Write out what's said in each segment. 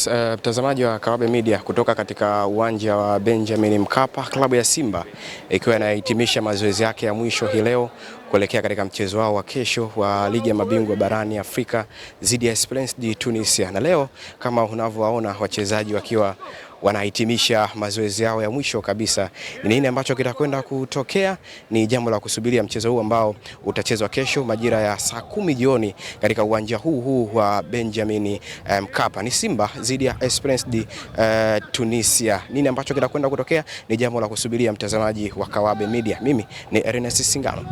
Yes, mtazamaji wa Kawabe Media kutoka katika uwanja wa Benjamin Mkapa, klabu ya Simba ikiwa inahitimisha mazoezi yake ya mwisho hii leo kuelekea katika mchezo wao wa kesho wa ligi ya mabingwa barani Afrika dhidi ya Esperance de Tunisia. Na leo kama unavyowaona wachezaji wakiwa wanahitimisha mazoezi yao ya mwisho kabisa, ni nini ambacho kitakwenda kutokea ni jambo la kusubiria. Mchezo huu ambao utachezwa kesho majira ya saa 10 jioni katika uwanja huu wa Benjamin Mkapa, ni Simba dhidi ya Esperance de Tunisia. Nini ambacho kitakwenda kutokea ni jambo la kusubiria, mtazamaji wa Kawabe Media. Mimi ni Ernest Singano.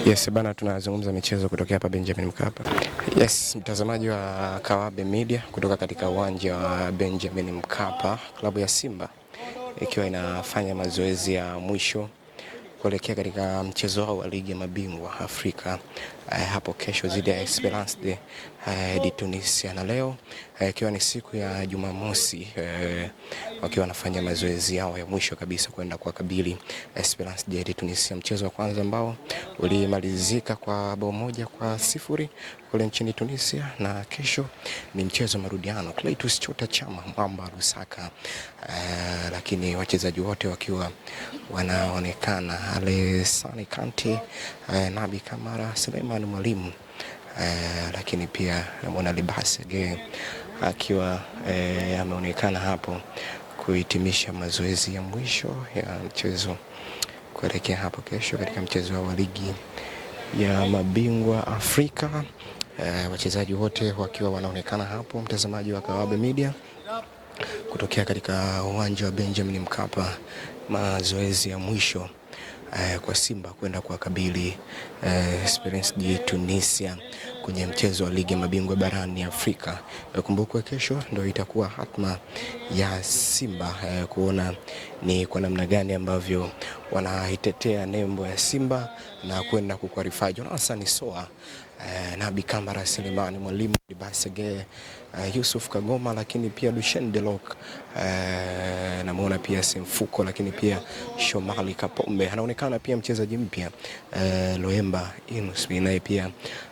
Yes bana, tunazungumza michezo kutokea hapa Benjamin Mkapa. Yes, mtazamaji wa Kawabe Media kutoka katika uwanja wa Benjamin Mkapa, klabu ya Simba ikiwa inafanya mazoezi ya mwisho kuelekea katika mchezo wao wa ligi ya mabingwa Afrika hapo kesho dhidi ya Esperance de Tunisia. Na leo ikiwa ni siku ya Jumamosi, wakiwa wanafanya mazoezi yao ya mwisho kabisa kwenda kuwakabili Esperance de Tunisia. Mchezo wa kwanza ambao ulimalizika kwa 1-0 kule nchini Tunisia, na kesho ni mchezo marudiano Clatous Chota Chama Mwamba Lusaka, lakini wachezaji wote wakiwa wanaonekana: Alassane Kante, Nabi Kamara, Suleiman Mwalimu, lakini pia Mona Libasege akiwa ameonekana hapo kuhitimisha mazoezi ya mwisho ya mchezo kuelekea hapo kesho katika mchezo wa ligi ya mabingwa Afrika. Wachezaji wote wakiwa wanaonekana hapo, mtazamaji wa Kawabe Media kutokea katika uwanja wa Benjamin Mkapa, mazoezi ya mwisho kwa Simba kwenda kuwakabili Esperance de Tunisia kwenye mchezo wa ligi ya mabingwa barani Afrika. Kumbukwe kesho ndio itakuwa hatma ya Simba kuona ni kwa namna gani ambavyo wanaitetea nembo ya Simba na kwenda kuqualify. Jonathan Soa, Nabi Kamara, Suleiman Mwalimu, Libasege, Yusuf Kagoma, lakini pia Lucien Delok, namuona pia Simfuko, lakini pia Shomali Kapombe. Anaonekana pia mchezaji mpya Loemba Inus naye pia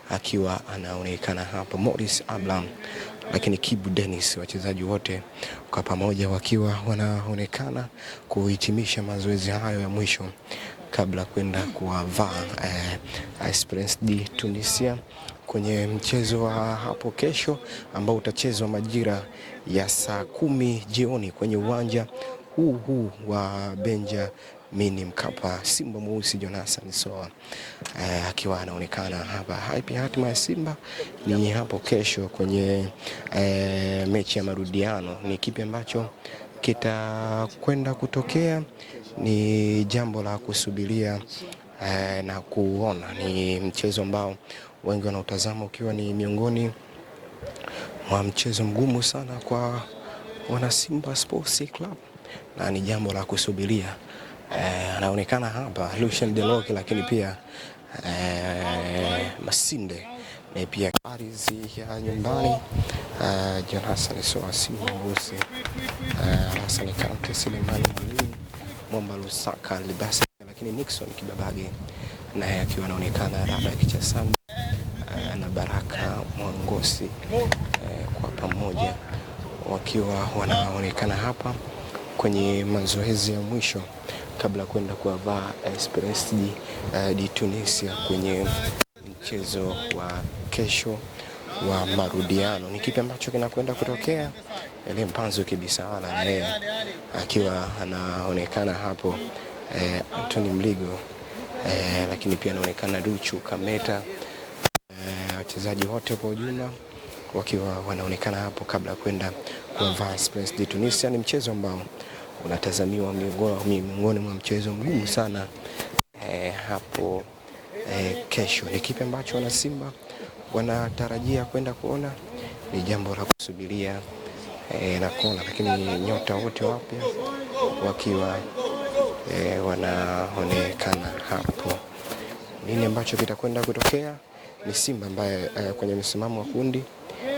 akiwa anaonekana hapa, Morris Abraham, lakini Kibu Dennis, wachezaji wote kwa pamoja wakiwa wanaonekana kuhitimisha mazoezi hayo ya mwisho kabla kwenda kuwavaa Esperance de Tunisia kwenye mchezo wa hapo kesho ambao utachezwa majira ya saa 10 jioni kwenye uwanja huu wa Benjamin Mkapa. Simba mweusi Jonathan Soa akiwa anaonekana hapa. Hatima ya Simba ni hapo kesho kwenye mechi ya marudiano. Ni kipi ambacho kitakwenda kutokea ni jambo la kusubiria na kuona. Ni mchezo ambao wengi wanautazama ukiwa ni miongoni mwa mchezo mgumu sana kwa wana Simba Sports Club, na ni jambo la kusubiria. Anaonekana hapa Lucien Delok, lakini pia Masinde na pia Arizi ya nyumbani, Jonathan Soa, Simba mweusi, Alassane Kante, Suleiman Mwalimu, Mwamba Lusaka, Libasege, lakini Nixon Kibabage naye akiwa anaonekana, Raba Kichasamba na Baraka Mwangosi kwa pamoja wakiwa wanaonekana hapa kwenye mazoezi ya mwisho kabla kwenda kuwavaa Esperance de Tunisia kwenye mchezo wa kesho wa marudiano. Ni kipi ambacho kinakwenda kutokea? Ile Mpanzu Kibisawala naye akiwa anaonekana hapo, Anthony Mligo, lakini pia anaonekana Duchu Kameta, wachezaji wote kwa ujumla wakiwa wanaonekana hapo kabla kwenda kuwavaa Esperance de Tunisia. Ni mchezo ambao unatazamiwa miongoni mwa mchezo mgumu sana hapo kesho. Ni kipi ambacho wana Simba wanatarajia kwenda kuona? Ni jambo la kusubiria na kuona, lakini nyota wote wapya wakiwa wanaonekana hapo. Nini ambacho kitakwenda kutokea? Ni Simba ambaye kwenye msimamo wa kundi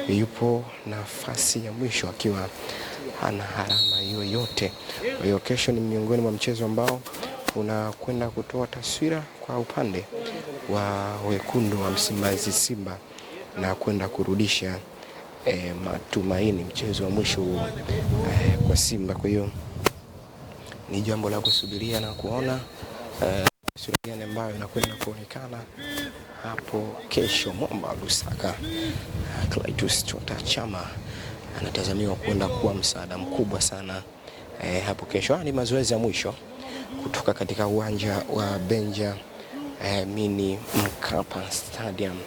yupo nafasi ya mwisho akiwa hana alama yoyote. Kwa hiyo kesho ni miongoni mwa mchezo ambao unakwenda kutoa taswira kwa upande wa wekundu wa Msimbazi Simba na kwenda kurudisha matumaini, mchezo wa mwisho kwa Simba. Kwa hiyo ni jambo la kusubiria na kuona sura ambayo inakwenda kuonekana hapo kesho. Mwamba Lusaka Clatous Chota Chama anatazamiwa kwenda kuwa msaada mkubwa sana hapo kesho. Ni mazoezi ya mwisho kutoka katika uwanja wa Benjamin Mkapa Stadium.